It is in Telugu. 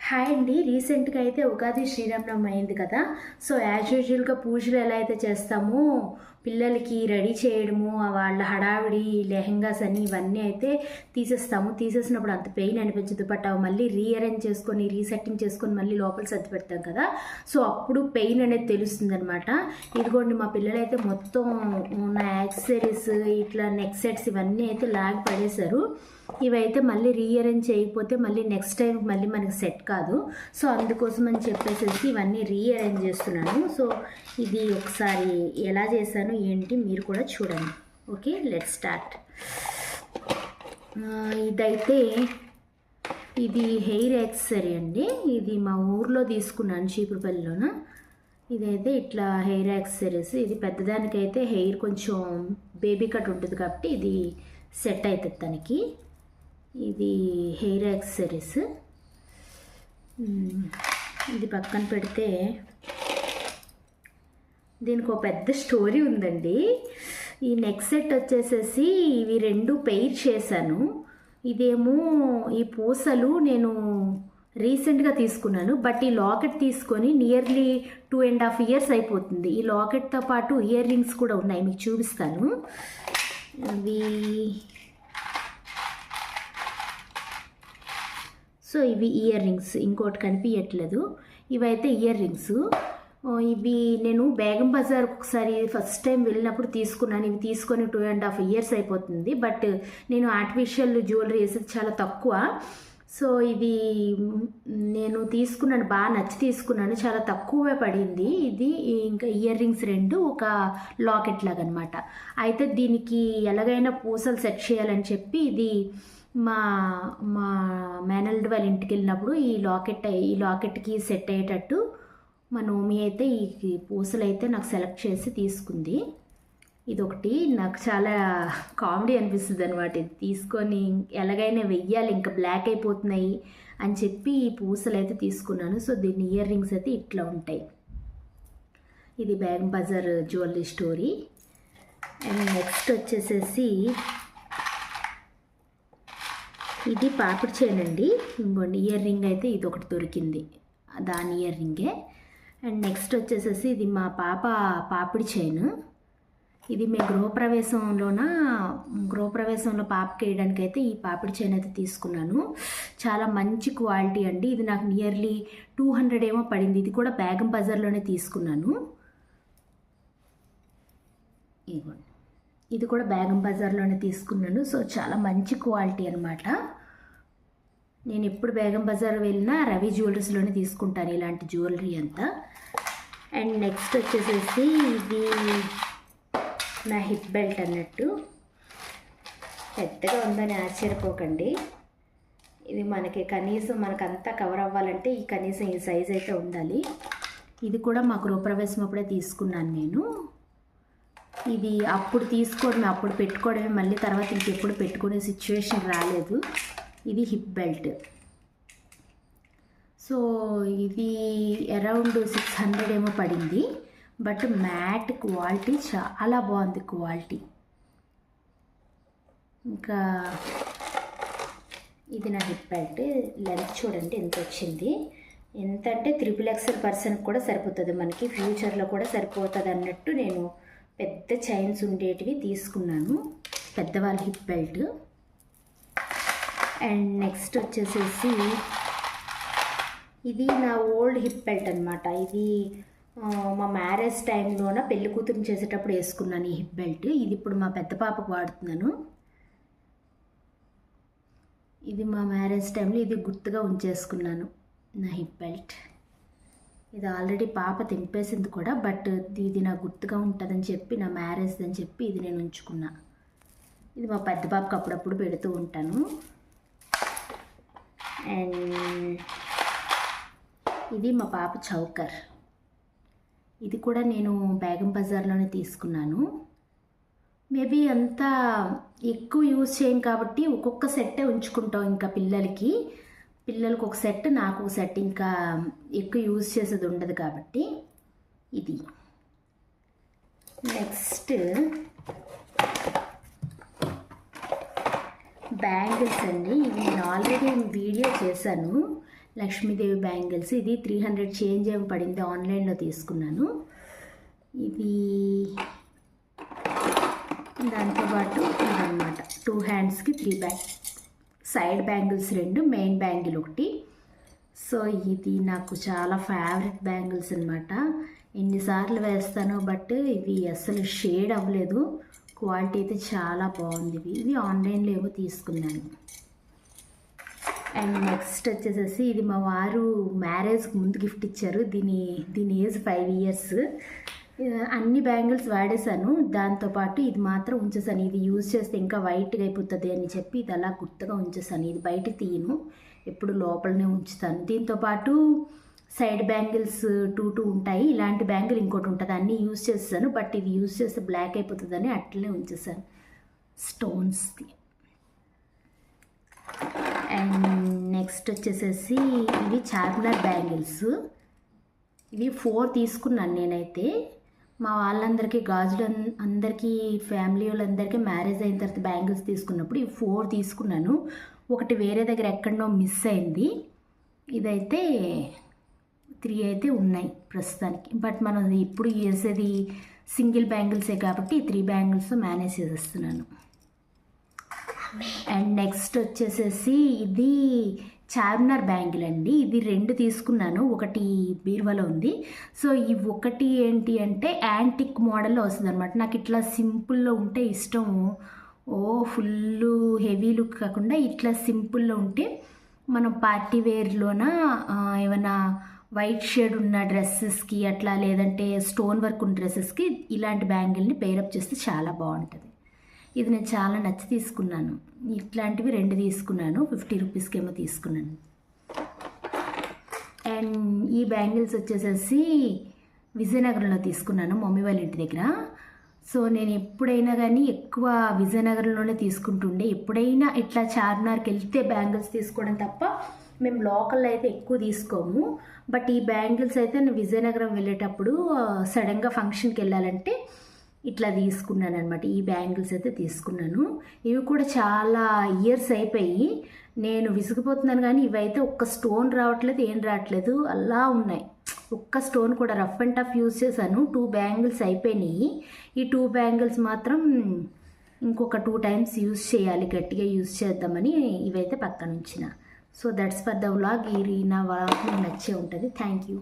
హాయ్ అండి. రీసెంట్గా అయితే ఉగాది శ్రీరామనవమి అయింది కదా. సో యాజ్ యూజువల్గా పూజలు ఎలా అయితే చేస్తామో పిల్లలకి రెడీ చేయడము, వాళ్ళ హడావిడి లెహెంగాస్ అని ఇవన్నీ అయితే తీసేసినప్పుడు అంత పెయిన్ అనిపించదు. బట్ అవి మళ్ళీ రీఅరేంజ్ చేసుకొని రీసెట్టింగ్ చేసుకొని మళ్ళీ లోపల సర్ది పెడతాం కదా. సో అప్పుడు పెయిన్ అనేది తెలుస్తుంది అనమాట. ఇదిగోండి మా పిల్లలైతే మొత్తం ఉన్న యాక్సెసరీస్ ఇట్లా నెక్ సెట్స్ ఇవన్నీ అయితే లాగి పడేశారు. ఇవైతే మళ్ళీ రీఅరేంజ్ చేయకపోతే మళ్ళీ నెక్స్ట్ టైం మళ్ళీ మనకి సెట్ కాదు. సో అందుకోసం అని చెప్పేసి ఇవన్నీ రీఅరేంజ్ చేస్తున్నాను. సో ఇది ఒకసారి ఎలా చేశాను ఏంటి మీరు కూడా చూడండి. Okay, let's start. ఇదైతే ఇది హెయిర్ యాక్సెసరీ అండి. ఇది మా ఊర్లో తీసుకున్నాను, చీపురుపల్లిలోన. ఇదైతే ఇట్లా హెయిర్ యాక్సెసరీస్. ఇది పెద్దదానికైతే హెయిర్ కొంచెం బేబీ కట్ ఉంటుంది కాబట్టి ఇది సెట్ అవుతుంది తనకి. ఇది హెయిర్ యాక్సెసరీస్. ఇది పక్కన పెడితే దీనికి ఒక పెద్ద స్టోరీ ఉందండి. ఈ నెక్ సెట్ వచ్చేసేసి ఇవి రెండు పెయిర్ చేశాను. ఇదేమో ఈ పూసలు నేను రీసెంట్గా తీసుకున్నాను. బట్ ఈ లాకెట్ తీసుకొని నియర్లీ 2.5 years అయిపోతుంది. ఈ లాకెట్తో పాటు ఇయర్ రింగ్స్ కూడా ఉన్నాయి, మీకు చూపిస్తాను. అవి సో ఇవి ఇయర్ రింగ్స్, ఇంకోటి కనిపించట్లేదు. ఇవైతే ఇయర్ రింగ్స్. ఇవి నేను బేగం బజార్ ఒకసారి ఫస్ట్ టైం వెళ్ళినప్పుడు తీసుకున్నాను. ఇవి తీసుకొని 2.5 years అయిపోతుంది. బట్ నేను ఆర్టిఫిషియల్ జ్యువెలరీ వేసేది చాలా తక్కువ. సో ఇది నేను తీసుకున్నాను, బాగా నచ్చి తీసుకున్నాను. చాలా తక్కువే పడింది ఇది. ఇంకా ఇయర్ రింగ్స్ రెండు, ఒక లాకెట్ లాగా అనమాట. అయితే దీనికి ఎలాగైనా పూసలు సెట్ చేయాలని చెప్పి ఇది మా మా మేనల్డ్ వాళ్ళ ఇంటికి వెళ్ళినప్పుడు ఈ లాకెట్కి సెట్ అయ్యేటట్టు మా నోమి అయితే ఈ పూసలు అయితే నాకు సెలెక్ట్ చేసి తీసుకుంది. ఇదొకటి నాకు చాలా కామెడీ అనిపిస్తుంది అనమాట. ఇది తీసుకొని ఎలాగైనా వెయ్యాలి, ఇంకా బ్లాక్ అయిపోతున్నాయి అని చెప్పి ఈ పూసలు అయితే తీసుకున్నాను. సో దీని ఇయర్ రింగ్స్ అయితే ఇట్లా ఉంటాయి. ఇది Begum Bazar jewellery story. And next వచ్చేసేసి ఇది పాపిడి చైన్ అండి. ఇంకోండి ఇయర్ రింగ్ అయితే ఇది ఒకటి దొరికింది, దాని ఇయర్ రింగే. అండ్ నెక్స్ట్ వచ్చేసేసి ఇది మా పాప పాపిడి చైన్. ఇది మేము గృహప్రవేశంలో పాపకి వేయడానికి అయితే ఈ పాపిడి చైన్ అయితే తీసుకున్నాను. చాలా మంచి క్వాలిటీ అండి. ఇది నాకు నియర్లీ 200 ఏమో పడింది. ఇది కూడా బేగం బజార్లోనే తీసుకున్నాను. ఇవ్వండి, ఇది కూడా బేగం బజార్లోనే తీసుకున్నాను. సో చాలా మంచి క్వాలిటీ అనమాట. నేను ఎప్పుడు బేగం బజార్ వెళ్ళినా రవి జ్యువెలర్స్లోనే తీసుకుంటాను ఇలాంటి జ్యువెలరీ అంతా. అండ్ నెక్స్ట్ వచ్చేసేసి ఇది నా హిప్ బెల్ట్ అన్నట్టు. పెద్దగా ఉందని ఆశ్చర్యపోకండి. ఇది మనకి కనీసం మనకంతా కవర్ అవ్వాలంటే ఈ కనీసం ఈ సైజ్ అయితే ఉండాలి. ఇది కూడా మా గృహప్రవేశం అప్పుడే తీసుకున్నాను నేను. ఇది అప్పుడు తీసుకోవడమే, అప్పుడు పెట్టుకోవడమే, మళ్ళీ తర్వాత ఇంకెప్పుడు పెట్టుకునే సిచ్యువేషన్ రాలేదు. ఇది హిప్ బెల్ట్. సో ఇది అరౌండ్ 600 ఏమో పడింది. బట్ మ్యాట్ క్వాలిటీ చాలా బాగుంది క్వాలిటీ. ఇంకా ఇది నా హిప్ బెల్ట్. లెంత్ చూడండి ఎంత వచ్చింది. ఎంత అంటే 3XL పర్సన్కి కూడా సరిపోతుంది, మనకి ఫ్యూచర్లో కూడా సరిపోతుంది అన్నట్టు నేను పెద్ద చైన్స్ ఉండేటివి తీసుకున్నాను, పెద్దవాళ్ళ హిప్ బెల్ట్. అండ్ నెక్స్ట్ వచ్చేసేసి ఇది నా ఓల్డ్ హిప్ బెల్ట్ అనమాట. ఇది మా మ్యారేజ్ టైంలోన పెళ్లి కూతురుని చేసేటప్పుడు వేసుకున్నాను ఈ హిప్ బెల్ట్. ఇది ఇప్పుడు మా పెద్ద పాపకు వాడుతున్నాను. ఇది మా మ్యారేజ్ టైంలో ఇది గుర్తుగా ఉంచేసుకున్నాను నా హిప్ బెల్ట్. ఇది ఆల్రెడీ పాప తెంపేసింది కూడా, బట్ ఇది నాకు గుర్తుగా ఉంటుందని చెప్పి, నా మ్యారేజ్ అని చెప్పి ఇది నేను ఉంచుకున్నా. ఇది మా పెద్ద పాపకు అప్పుడప్పుడు పెడుతూ ఉంటాను. అండ్ ఇది మా పాప చౌకర్. ఇది కూడా నేను బేగం బజార్లోనే తీసుకున్నాను. మేబీ అంతా ఎక్కువ యూజ్ చేయం కాబట్టి ఒక్కొక్క సెట్టే ఉంచుకుంటాం. ఇంకా పిల్లలకి ఒక సెట్, నాకు ఒక సెట్, ఇంకా ఎక్కువ యూజ్ చేసేది ఉండదు కాబట్టి. ఇది నెక్స్ట్ బ్యాంగిల్స్ అండి. ఇవి నేను ఆల్రెడీ వీడియో చేశాను. లక్ష్మీదేవి బ్యాంగిల్స్. ఇది 300 చేంజ్ ఏమి పడింది, ఆన్లైన్లో తీసుకున్నాను. ఇది దాంతోపాటు ఇదన్నమాట 2 హ్యాండ్స్కి 3 side bangles 2, main bangle 1. So ఇది నాకు చాలా ఫేవరెట్ బ్యాంగిల్స్ అనమాట. ఎన్నిసార్లు వేస్తానో బట్ ఇవి అసలు షేడ్ అవ్వలేదు. క్వాలిటీ అయితే చాలా బాగుంది. ఇవి ఆన్లైన్లో ఏమో తీసుకున్నాను. అండ్ నెక్స్ట్ వచ్చేసేసి ఇది మా వారు మ్యారేజ్కి ముందు గిఫ్ట్ ఇచ్చారు. దీని ఏజ్ 5 ఇయర్స్. అన్ని బ్యాంగిల్స్ వాడేశాను, దాంతోపాటు ఇది మాత్రం ఉంచేసాను. ఇది యూజ్ చేస్తే ఇంకా వైట్గా అయిపోతుంది అని చెప్పి ఇది అలా గుర్తుగా ఉంచేసాను. ఇది బయట తీయను, ఎప్పుడు లోపలనే ఉంచుతాను. దీంతోపాటు సైడ్ బ్యాంగిల్స్ 2 ఉంటాయి. ఇలాంటి బ్యాంగిల్ ఇంకోటి ఉంటుంది, అన్నీ యూజ్ చేస్తాను. బట్ ఇది యూజ్ చేస్తే బ్లాక్ అయిపోతుందని అట్లనే ఉంచేసాను స్టోన్స్ది. అండ్ నెక్స్ట్ వచ్చేసేసి ఇవి చార్మినార్ బ్యాంగిల్స్. ఇవి 4 తీసుకున్నాను నేనైతే. మా వాళ్ళందరికీ గాజులు అందరికీ ఫ్యామిలీ వాళ్ళందరికీ మ్యారేజ్ అయిన తర్వాత బ్యాంగిల్స్ తీసుకున్నప్పుడు ఇవి 4 తీసుకున్నాను. ఒకటి వేరే దగ్గర ఎక్కడనో మిస్ అయింది. ఇదైతే 3 అయితే ఉన్నాయి ప్రస్తుతానికి. బట్ మనం ఇప్పుడు వేసేది సింగిల్ బ్యాంగిల్సే కాబట్టి 3 బ్యాంగిల్స్ మేనేజ్ చేసేస్తున్నాను. అండ్ నెక్స్ట్ వచ్చేసేసి ఇది చార్మినార్ బ్యాంగిల్ అండి. ఇది 2 తీసుకున్నాను, ఒకటి బీరువాలో ఉంది. సో ఈ ఒకటి ఏంటి అంటే యాంటిక్ మోడల్లో వస్తుంది అనమాట. నాకు ఇట్లా సింపుల్లో ఉంటే ఇష్టం. ఫుల్ హెవీ లుక్ కాకుండా ఇట్లా సింపుల్లో ఉంటే మనం పార్టీ వేర్లోన ఏమైనా వైట్ షేడ్ ఉన్న డ్రెస్సెస్కి అట్లా, లేదంటే స్టోన్ వర్క్ ఉన్న డ్రెస్సెస్కి ఇలాంటి బ్యాంగిల్ని పేరప్ చేస్తే చాలా బాగుంటుంది. ఇది నేను చాలా నచ్చి తీసుకున్నాను. ఇట్లాంటివి 2 తీసుకున్నాను, 50 రూపీస్కి ఏమో తీసుకున్నాను. అండ్ ఈ బ్యాంగిల్స్ వచ్చేసేసి విజయనగరంలో తీసుకున్నాను, మమ్మీ వాళ్ళ ఇంటి దగ్గర. సో నేను ఎప్పుడైనా కానీ ఎక్కువ విజయనగరంలోనే తీసుకుంటుండే. ఎప్పుడైనా ఇట్లా చార్మినార్కి వెళ్తే బ్యాంగిల్స్ తీసుకోవడం తప్ప మేము లోకల్లో అయితే ఎక్కువ తీసుకోము. బట్ ఈ బ్యాంగిల్స్ అయితే నేను విజయనగరం వెళ్ళేటప్పుడు సడన్గా ఫంక్షన్కి వెళ్ళాలంటే ఇట్లా తీసుకున్నాను అనమాట. ఈ బ్యాంగిల్స్ అయితే తీసుకున్నాను. ఇవి కూడా చాలా ఇయర్స్ అయిపోయి నేను విసిగిపోతున్నాను, కానీ ఇవైతే ఒక్క స్టోన్ రావట్లేదు, ఏం రావట్లేదు, అలా ఉన్నాయి. ఒక్క స్టోన్ కూడా రఫ్ అండ్ టఫ్ యూజ్ చేశాను. 2 బ్యాంగిల్స్ అయిపోయినాయి. ఈ 2 బ్యాంగిల్స్ మాత్రం ఇంకొక 2 టైమ్స్ యూజ్ చేయాలి, గట్టిగా యూజ్ చేద్దామని ఇవైతే పక్కన ఉంచిన. So that's for the vlog. ఈ నా వ్లాగ్ మీకు నచ్చే ఉంటుంది. Thank you.